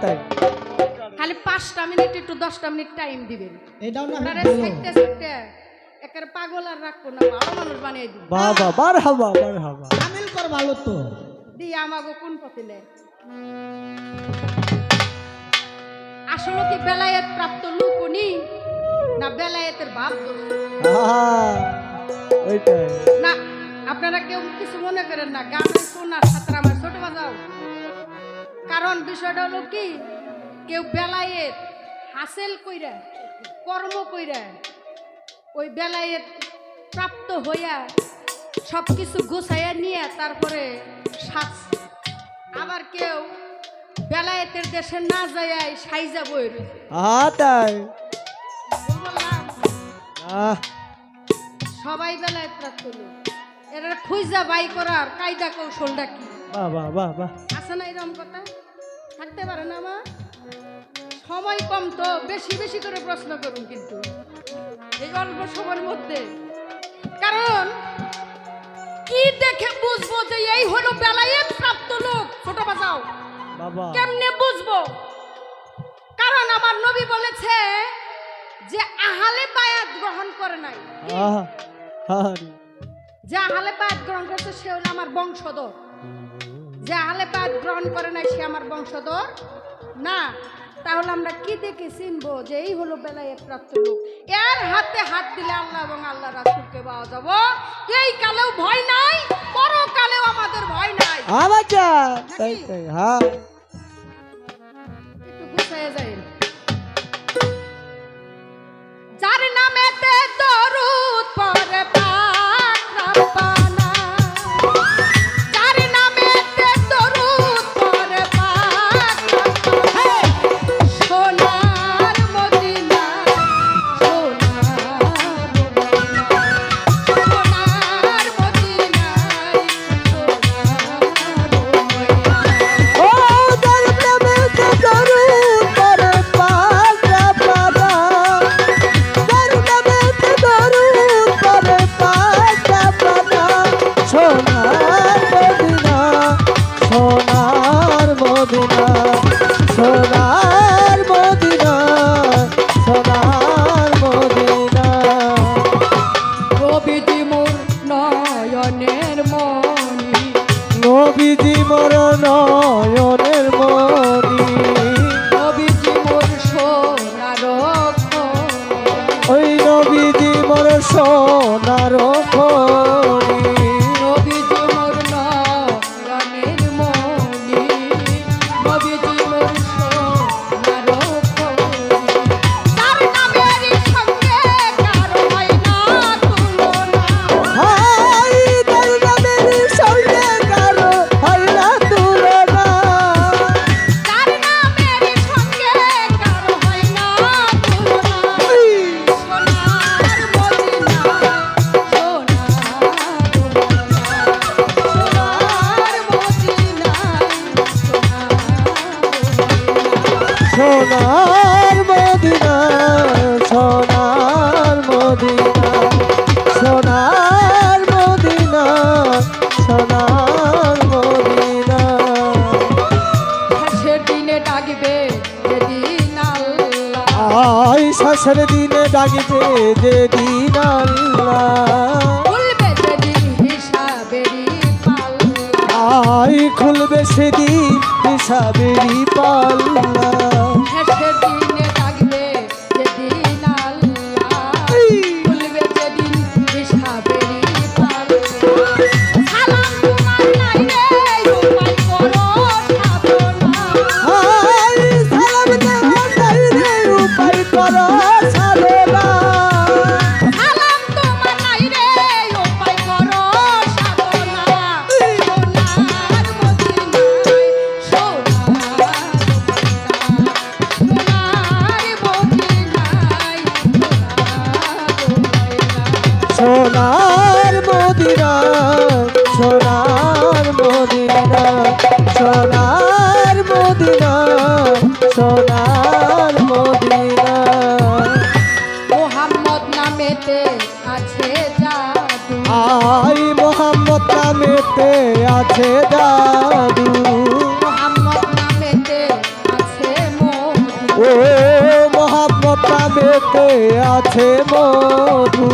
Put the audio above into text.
তাই খালি 5টা মিনিট একটু 10টা মিনিট টাইম দিবেন। এটাও না ওনারে সাইডে একের পাগল আর রাখবো না, ভালো মানুষ বানিয়ে দিন। বাবা মারহাবা মারহাবা আমিল কর ভালো তো দিয়ে আমাকে কোন পথে নেয়? আসলে কি বেলায়েত প্রাপ্ত লোক উনি না বেলায়েতের বাপ দোষ? ওইটাই না আপনারা কেউ কিছু মনে করেন না, গানের কোনার ছাত্র আমার ছোট বাজাও। কারণ বিষয়টা হলো কি, কেউ বেলায়েত হাসিল কইরা কর্ম কইরা ওই বেলায়েত প্রাপ্ত হইয়া সব কিছু গুছাইয়া নিয়ে তারপরে সাজছে। আবার কেউ বেলায়েতের দেশে না যায় সাইজা বই রয়েছে। তাই বললাম সবাই বেলায়েত প্রাপ্ত লোক, এরা খুঁজা বাই করার কায়দা কৌশলটা কি? বাবা বাবা আছে না এরকম কথা? থাকতে পারে না মা? সময় কম তো বেশি বেশি করে প্রশ্ন করুন কিন্তু এই অল্প সময়ের মধ্যে। কারণ কি দেখে বুঝবো যে এই হলো বেলায়েত প্রাপ্ত লোক? ছোট বাজাও বাবা কেমনে বুঝবো? কারণ আমার নবী বলেছে যে আহলে বায়াত গ্রহণ করে নাই, যে আহলে বায়াত গ্রহণ করছে সে হলো আমার বংশধর, যে আহলে বায়াত গ্রহণ করে নাই সে আমার বংশধর না। তাহলে আমরা কি দেখে চিনবো যে এই হলো বেলায়েত প্রাপ্ত লোক? এর হাতে হাত দিলে আল্লাহ এবং আল্লাহ রাসূলকে পাওয়া যাব। এই কালেও ভয় নাই, পরকালেও আমাদের ভয় নাই। আচ্ছা তাই তাই হ্যাঁ একটু গুছাইয়া যায়। যার নামেতে দরুদ পড়ে পাক রব্বানা, যার নামেতে দরুদ পড়ে পাক রব্বানা, সোনার মদিনা, সোনার মদিনা, ও দরবে দরুদ পড়ে পাক রব্বানা, দরবে দরুদ পড়ে পাক রব্বানা, সোনার মদিনা সোনার মদিনা সোনার মদিনা সোনার মদিনা নবীজি মোর নয়নের মণি, নবীজি মোর নয়নের মণি, নবীজি মোর সোনার খনি, ওই নবীজি মোর সোনার খনি, নবীজি মোর নয়নের মণি, নবীজি মোর সোনার খনি। তার নামের সঙ্গে কারো হয় না তুলনা, হাই দরবের সঙ্গে কারো হয় না তুলনা, তার নামের সঙ্গে কারো হয় না তুলনা। সোনার মদিনা, সোনার মদিনা সোনার মদিনা সোনার মদিনা সোনার মদিনা শেষের দিনে ডাকবে যেদিন আল্লাহ, আই শেষের দিনে ডাকিবে যেদিন আল্লাহ, খুলবে যেদিন হিসাবেরই পাল্লা, আই খুলবে সেদিন হিসাবেরই পাল্লা, শেষের দিনে ডাকবে যেদিন আল্লাহ, খুলবে যেদিন হিসাবেরই পাল্লা। সালাম তোমার নাই রে উপায় করো সাধনা, আই সালাম দেওয়া নাই রে উপায় করো সাধনা, সালাম তোমার নাই রে উপায় করো সাধনা। সোনার মদিনায়, সোনার মদিনায়, সোনার মদিনায়, সোনার মদিনা সোনার মদিনা সোনার মদিনা মোহাম্মদ নামেতে আছে জাদু, আই মোহাম্মদ নামেতে আছে জাদু, মোহাম্মদ নামেতে আছে নামেতে আছে মধু